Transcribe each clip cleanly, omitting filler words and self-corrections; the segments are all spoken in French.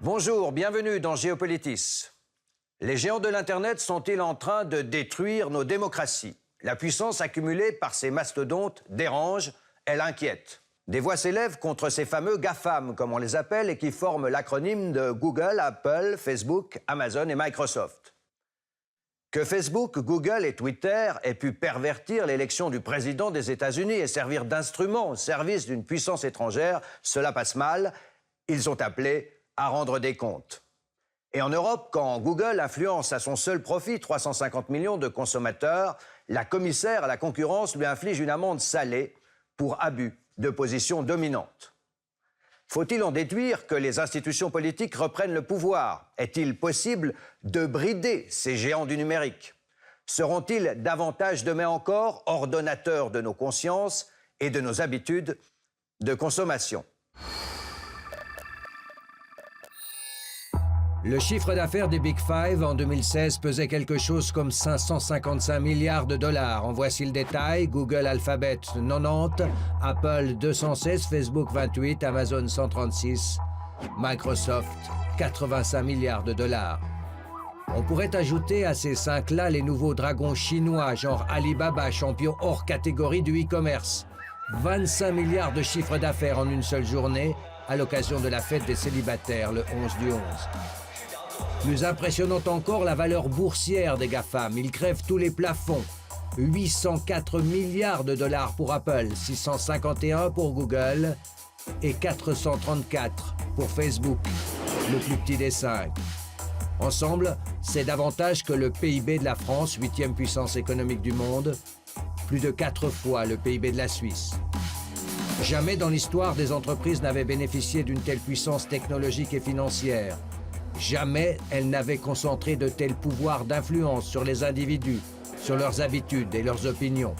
Bonjour, bienvenue dans Géopolitis. Les géants de l'Internet sont-ils en train de détruire nos démocraties? La puissance accumulée par ces mastodontes dérange, elle inquiète. Des voix s'élèvent contre ces fameux GAFAM, comme on les appelle, et qui forment l'acronyme de Google, Apple, Facebook, Amazon et Microsoft. Que Facebook, Google et Twitter aient pu pervertir l'élection du président des États-Unis et servir d'instrument au service d'une puissance étrangère, cela passe mal. Ils ont appelé à rendre des comptes. Et en Europe, quand Google influence à son seul profit 350 millions de consommateurs, la commissaire à la concurrence lui inflige une amende salée pour abus de position dominante. Faut-il en déduire que les institutions politiques reprennent le pouvoir? Est-il possible de brider ces géants du numérique? Seront-ils davantage demain encore ordonnateurs de nos consciences et de nos habitudes de consommation? Le chiffre d'affaires des Big Five en 2016 pesait quelque chose comme 555 milliards de dollars. En voici le détail. Google Alphabet 90, Apple 216, Facebook 28, Amazon 136, Microsoft 85 milliards de dollars. On pourrait ajouter à ces cinq-là les nouveaux dragons chinois, genre Alibaba, champion hors catégorie du e-commerce. 25 milliards de chiffre d'affaires en une seule journée, à l'occasion de la fête des célibataires, le 11 du 11. Plus impressionnante encore, la valeur boursière des GAFAM. Ils crèvent tous les plafonds. 804 milliards de dollars pour Apple, 651 pour Google et 434 pour Facebook, le plus petit des cinq. Ensemble, c'est davantage que le PIB de la France, 8e puissance économique du monde, plus de 4 fois le PIB de la Suisse. Jamais dans l'histoire des entreprises n'avaient bénéficié d'une telle puissance technologique et financière. Jamais elles n'avaient concentré de tels pouvoirs d'influence sur les individus, sur leurs habitudes et leurs opinions.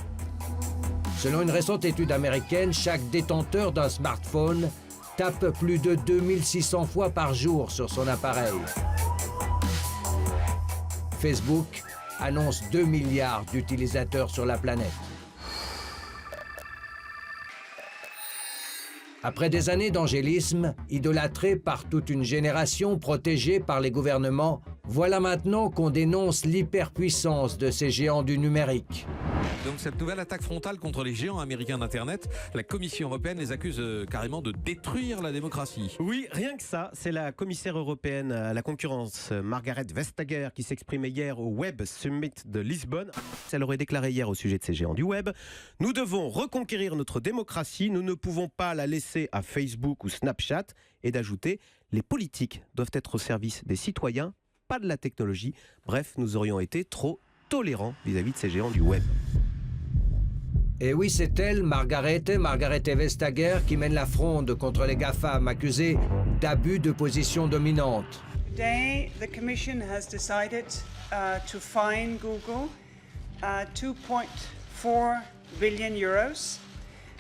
Selon une récente étude américaine, chaque détenteur d'un smartphone tape plus de 2600 fois par jour sur son appareil. Facebook annonce 2 milliards d'utilisateurs sur la planète. Après des années d'angélisme, idolâtré par toute une génération, protégé par les gouvernements, voilà maintenant qu'on dénonce l'hyperpuissance de ces géants du numérique. Donc cette nouvelle attaque frontale contre les géants américains d'Internet, la Commission européenne les accuse carrément de détruire la démocratie. Oui, rien que ça. C'est la commissaire européenne à la concurrence, Margrethe Vestager, qui s'exprimait hier au Web Summit de Lisbonne. Elle aurait déclaré hier au sujet de ces géants du web: « Nous devons reconquérir notre démocratie, nous ne pouvons pas la laisser à Facebook ou Snapchat. » Et d'ajouter: « Les politiques doivent être au service des citoyens, pas de la technologie. » Bref, nous aurions été trop tolérants vis-à-vis de ces géants du web. Et oui, c'est elle, Margrethe Vestager, qui mène la fronde contre les GAFAM accusés d'abus de position dominante. Today, the Commission has decided to fine Google 2.4 billion euros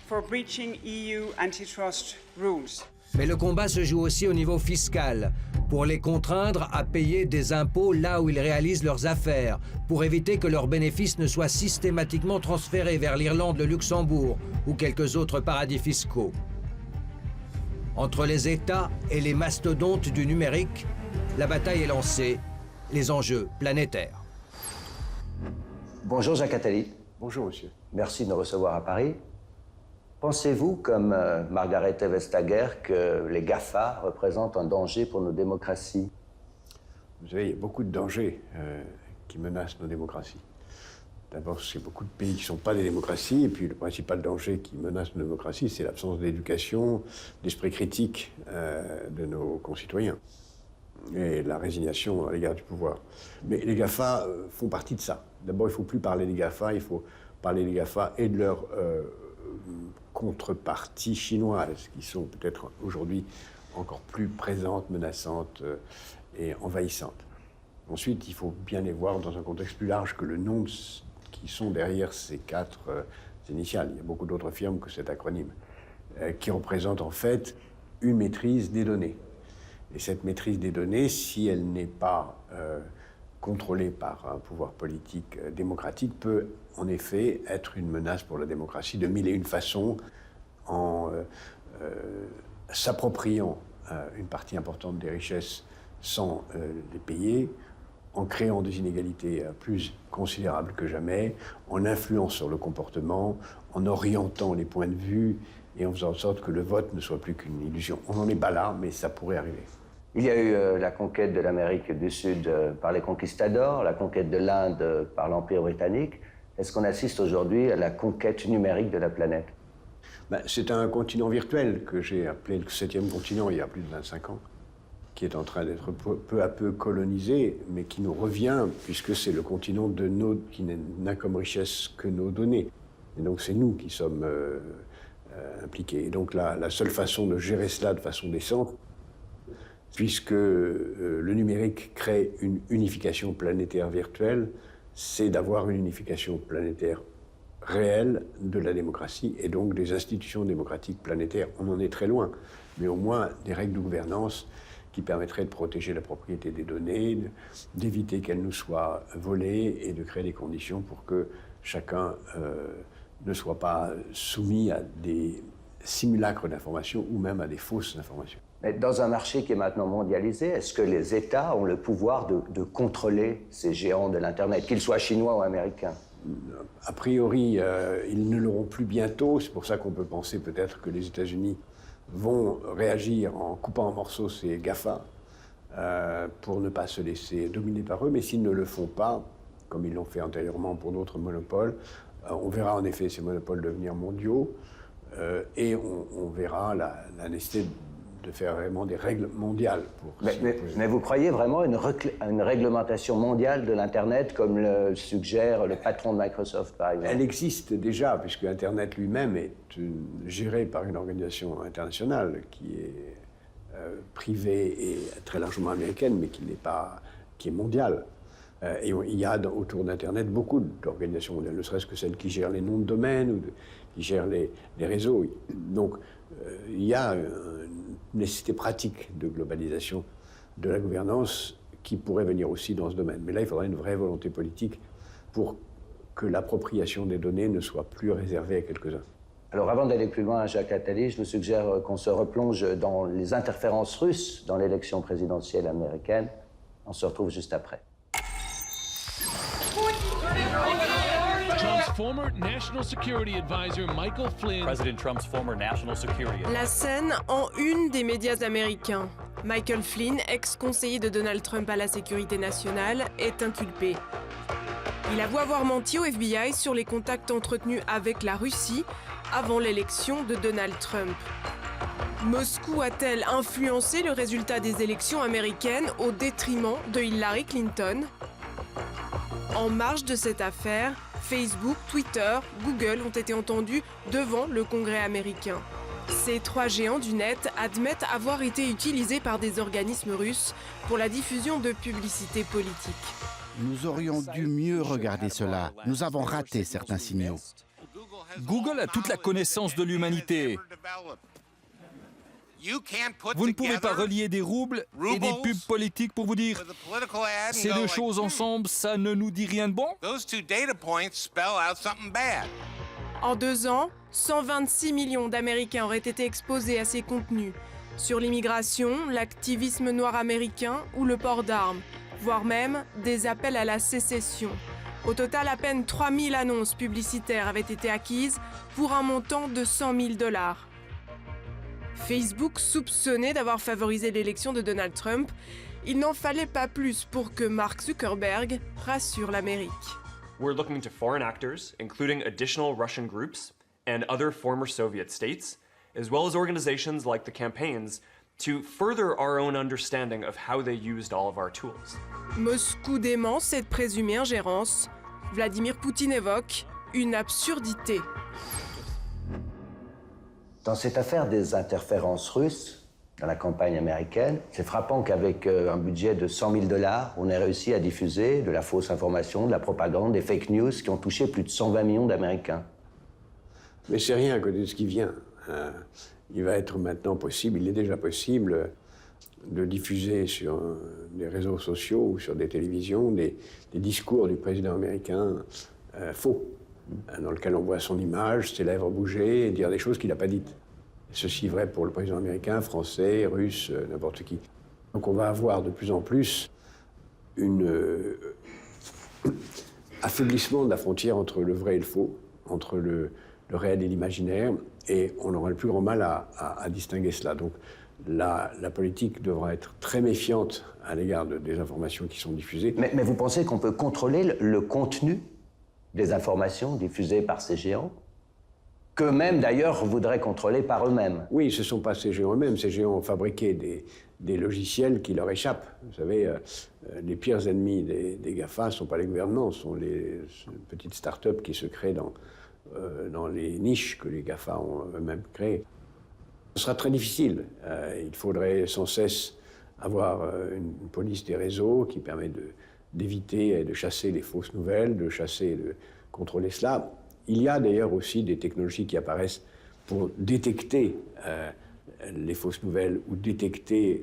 for breaching EU antitrust rules. Mais le combat se joue aussi au niveau fiscal, pour les contraindre à payer des impôts là où ils réalisent leurs affaires, pour éviter que leurs bénéfices ne soient systématiquement transférés vers l'Irlande, le Luxembourg ou quelques autres paradis fiscaux. Entre les États et les mastodontes du numérique, la bataille est lancée, les enjeux planétaires. Bonjour Jacques Attali. Bonjour monsieur. Merci de nous recevoir à Paris. Pensez-vous, comme Margrethe Vestager, que les GAFA représentent un danger pour nos démocraties? Vous savez, il y a beaucoup de dangers qui menacent nos démocraties. D'abord, c'est beaucoup de pays qui ne sont pas des démocraties, et puis le principal danger qui menace nos démocraties, c'est l'absence d'éducation, d'esprit critique de nos concitoyens, et la résignation à l'égard du pouvoir. Mais les GAFA font partie de ça. D'abord, il ne faut plus parler des GAFA, il faut parler des GAFA et de leur contreparties chinoises, qui sont peut-être aujourd'hui encore plus présentes, menaçantes et envahissantes. Ensuite, il faut bien les voir dans un contexte plus large que le nom qui sont derrière ces quatre initiales. Il y a beaucoup d'autres firmes que cet acronyme, qui représentent en fait une maîtrise des données. Et cette maîtrise des données, si elle n'est pas contrôlée par un pouvoir politique démocratique, peut en effet être une menace pour la démocratie de mille et une façons, en s'appropriant une partie importante des richesses sans les payer, en créant des inégalités plus considérables que jamais, en influant sur le comportement, en orientant les points de vue et en faisant en sorte que le vote ne soit plus qu'une illusion. On n'en est pas là, mais ça pourrait arriver. Il y a eu la conquête de l'Amérique du Sud par les conquistadors, la conquête de l'Inde par l'Empire britannique. Est-ce qu'on assiste aujourd'hui à la conquête numérique de la planète? C'est un continent virtuel que j'ai appelé le 7e continent il y a plus de 25 ans, qui est en train d'être peu à peu colonisé, mais qui nous revient, puisque c'est le continent qui n'a comme richesse que nos données. Et donc c'est nous qui sommes impliqués. Et donc la seule façon de gérer cela de façon décente, puisque le numérique crée une unification planétaire virtuelle, c'est d'avoir une unification planétaire réelle de la démocratie et donc des institutions démocratiques planétaires. On en est très loin, mais au moins des règles de gouvernance qui permettraient de protéger la propriété des données, d'éviter qu'elles nous soient volées et de créer des conditions pour que chacun ne soit pas soumis à des simulacres d'informations ou même à des fausses informations. Mais dans un marché qui est maintenant mondialisé, est-ce que les États ont le pouvoir de contrôler ces géants de l'Internet, qu'ils soient chinois ou américains? A priori, ils ne l'auront plus bientôt. C'est pour ça qu'on peut penser peut-être que les États-Unis vont réagir en coupant en morceaux ces GAFA pour ne pas se laisser dominer par eux. Mais s'ils ne le font pas, comme ils l'ont fait antérieurement pour d'autres monopoles, on verra en effet ces monopoles devenir mondiaux et on verra la nécessité de faire vraiment des règles mondiales. Mais vous croyez vraiment à une réglementation mondiale de l'Internet, comme le suggère le patron de Microsoft, par exemple? Elle existe déjà, puisque Internet lui-même est géré par une organisation internationale qui est privée et très largement américaine, mais qui est mondiale. Et il y a autour d'Internet beaucoup d'organisations mondiales, ne serait-ce que celles qui gèrent les noms de domaine ou qui gèrent les réseaux. Donc, il y a une nécessité pratique de globalisation de la gouvernance qui pourrait venir aussi dans ce domaine. Mais là, il faudrait une vraie volonté politique pour que l'appropriation des données ne soit plus réservée à quelques-uns. Alors, avant d'aller plus loin, Jacques Attali, je vous suggère qu'on se replonge dans les interférences russes dans l'élection présidentielle américaine. On se retrouve juste après. Trump's former national security advisor Michael Flynn. President Trump's former national security. La scène en une des médias américains. Michael Flynn, ex-conseiller de Donald Trump à la sécurité nationale, est inculpé. Il avoue avoir menti au FBI sur les contacts entretenus avec la Russie avant l'élection de Donald Trump. Moscou a-t-elle influencé le résultat des élections américaines au détriment de Hillary Clinton? En marge de cette affaire, Facebook, Twitter, Google ont été entendus devant le Congrès américain. Ces trois géants du net admettent avoir été utilisés par des organismes russes pour la diffusion de publicités politiques. Nous aurions dû mieux regarder cela. Nous avons raté certains signaux. Google a toute la connaissance de l'humanité. Vous ne pouvez pas relier des roubles et des pubs politiques pour vous dire « Ces deux choses ensemble, ça ne nous dit rien de bon ?» En 2 ans, 126 millions d'Américains auraient été exposés à ces contenus, sur l'immigration, l'activisme noir américain ou le port d'armes, voire même des appels à la sécession. Au total, à peine 3000 annonces publicitaires avaient été acquises pour un montant de 100 000 $. Facebook soupçonné d'avoir favorisé l'élection de Donald Trump, il n'en fallait pas plus pour que Mark Zuckerberg rassure l'Amérique. We're looking to foreign actors, including additional Russian groups and other former Soviet states, as well as organizations like the campaigns, to further our own understanding of how they used all of our tools. Moscou dément cette présumée ingérence. Vladimir Poutine évoque une absurdité. Dans cette affaire des interférences russes dans la campagne américaine, c'est frappant qu'avec un budget de 100 000 $, on ait réussi à diffuser de la fausse information, de la propagande, des fake news qui ont touché plus de 120 millions d'Américains. Mais c'est rien à côté de ce qui vient. Il va être maintenant possible, il est déjà possible de diffuser sur des réseaux sociaux ou sur des télévisions des discours du président américain faux, dans lequel on voit son image, ses lèvres bouger et dire des choses qu'il n'a pas dites. Ceci est vrai pour le président américain, français, russe, n'importe qui. Donc on va avoir de plus en plus un affaiblissement de la frontière entre le vrai et le faux, entre le réel et l'imaginaire, et on aura le plus grand mal à distinguer cela. Donc la politique devra être très méfiante à l'égard des informations qui sont diffusées. Mais vous pensez qu'on peut contrôler le contenu des informations diffusées par ces géants, qu'eux-mêmes d'ailleurs voudraient contrôler par eux-mêmes? Oui, ce ne sont pas ces géants eux-mêmes. Ces géants ont fabriqué des logiciels qui leur échappent. Vous savez, les pires ennemis des GAFA ne sont pas les gouvernements, ce sont les petites start-up qui se créent dans les niches que les GAFA ont eux-mêmes créées. Ce sera très difficile. Il faudrait sans cesse avoir une police des réseaux qui permet d'éviter et de chasser les fausses nouvelles, de chasser et de contrôler cela. Il y a d'ailleurs aussi des technologies qui apparaissent pour détecter les fausses nouvelles ou détecter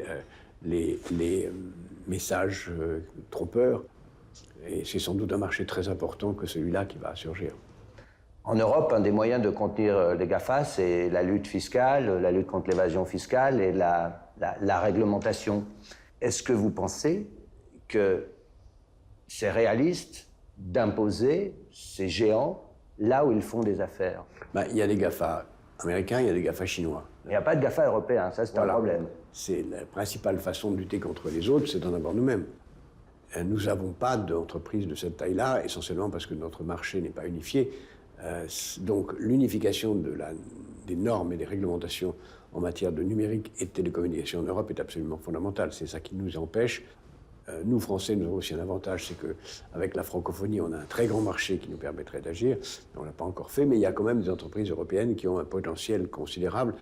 les messages trompeurs. Et c'est sans doute un marché très important que celui-là qui va surgir. En Europe, un des moyens de contenir les GAFA, c'est la lutte fiscale, la lutte contre l'évasion fiscale et la réglementation. Est-ce que vous pensez que c'est réaliste d'imposer ces géants là où ils font des affaires? Il y a des GAFA américains, il y a des GAFA chinois. Il n'y a pas de GAFA européens, ça c'est un problème. C'est la principale façon de lutter contre les autres, c'est d'en avoir nous-mêmes. Nous n'avons pas d'entreprise de cette taille-là, essentiellement parce que notre marché n'est pas unifié. Donc l'unification des normes et des réglementations en matière de numérique et de télécommunication en Europe est absolument fondamentale. C'est ça qui nous empêche. Nous, Français, nous avons aussi un avantage, c'est qu'avec la francophonie, on a un très grand marché qui nous permettrait d'agir. On ne l'a pas encore fait, mais il y a quand même des entreprises européennes qui ont un potentiel considérable.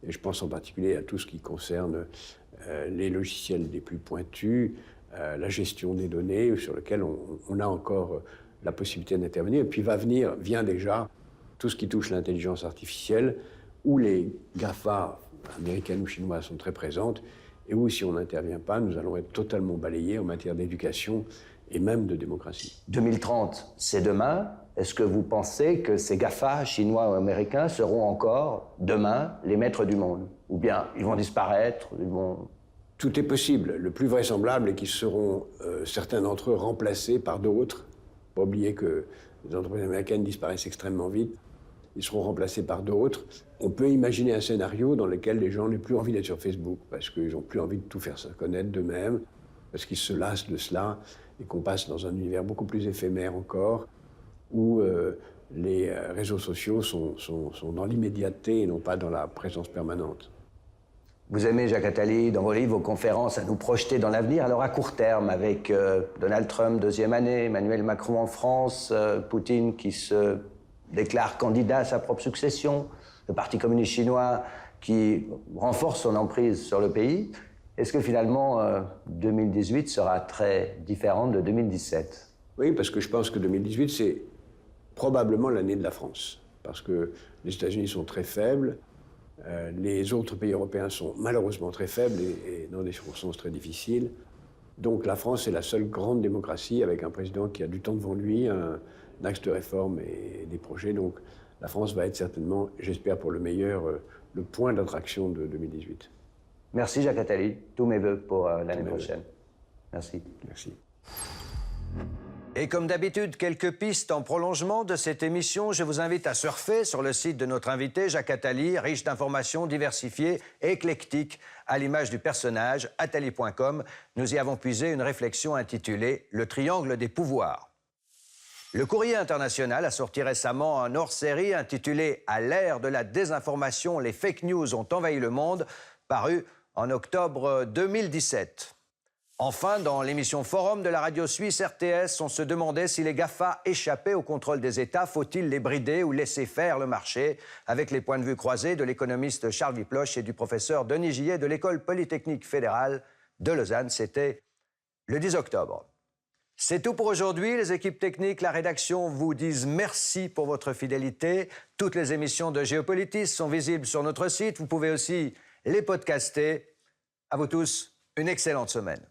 Et je pense en particulier à tout ce qui concerne les logiciels les plus pointus, la gestion des données, sur lequel on a encore la possibilité d'intervenir. Et puis vient déjà tout ce qui touche l'intelligence artificielle, où les GAFA américaines ou chinoises sont très présentes, et où, si on n'intervient pas, nous allons être totalement balayés en matière d'éducation et même de démocratie. 2030, c'est demain. Est-ce que vous pensez que ces GAFA, chinois ou américains, seront encore, demain, les maîtres du monde? Ou bien ils vont disparaître, Tout est possible. Le plus vraisemblable est qu'ils seront, certains d'entre eux, remplacés par d'autres. Pas oublier que les entreprises américaines disparaissent extrêmement vite. Ils seront remplacés par d'autres. On peut imaginer un scénario dans lequel les gens n'ont plus envie d'être sur Facebook, parce qu'ils n'ont plus envie de tout faire connaître d'eux-mêmes, parce qu'ils se lassent de cela, et qu'on passe dans un univers beaucoup plus éphémère encore, où les réseaux sociaux sont dans l'immédiateté et non pas dans la présence permanente. Vous aimez, Jacques Attali, dans vos livres, vos conférences, à nous projeter dans l'avenir. Alors à court terme, avec Donald Trump, deuxième année, Emmanuel Macron en France, Poutine qui se déclare candidat à sa propre succession, le Parti communiste chinois qui renforce son emprise sur le pays, est-ce que finalement 2018 sera très différent de 2017? Oui, parce que je pense que 2018, c'est probablement l'année de la France. Parce que les États-Unis sont très faibles, les autres pays européens sont malheureusement très faibles et dans des circonstances très difficiles. Donc la France est la seule grande démocratie avec un président qui a du temps devant lui, un axe de réforme et des projets. Donc la France va être certainement, j'espère pour le meilleur, le point d'attraction de 2018. Merci Jacques Attali. Tous mes vœux pour l'année prochaine. Merci. Merci. Et comme d'habitude, quelques pistes en prolongement de cette émission. Je vous invite à surfer sur le site de notre invité, Jacques Attali, riche d'informations diversifiées, éclectiques, à l'image du personnage, attali.com. Nous y avons puisé une réflexion intitulée « Le triangle des pouvoirs ». Le Courrier international a sorti récemment un hors-série intitulé « À l'ère de la désinformation, les fake news ont envahi le monde », paru en octobre 2017. Enfin, dans l'émission Forum de la radio suisse RTS, on se demandait si les GAFA échappaient au contrôle des États, faut-il les brider ou laisser faire le marché, avec les points de vue croisés de l'économiste Charles Viploche et du professeur Denis Gillet de l'École Polytechnique Fédérale de Lausanne. C'était le 10 octobre. C'est tout pour aujourd'hui. Les équipes techniques, la rédaction vous disent merci pour votre fidélité. Toutes les émissions de Géopolitis sont visibles sur notre site. Vous pouvez aussi les podcaster. À vous tous, une excellente semaine.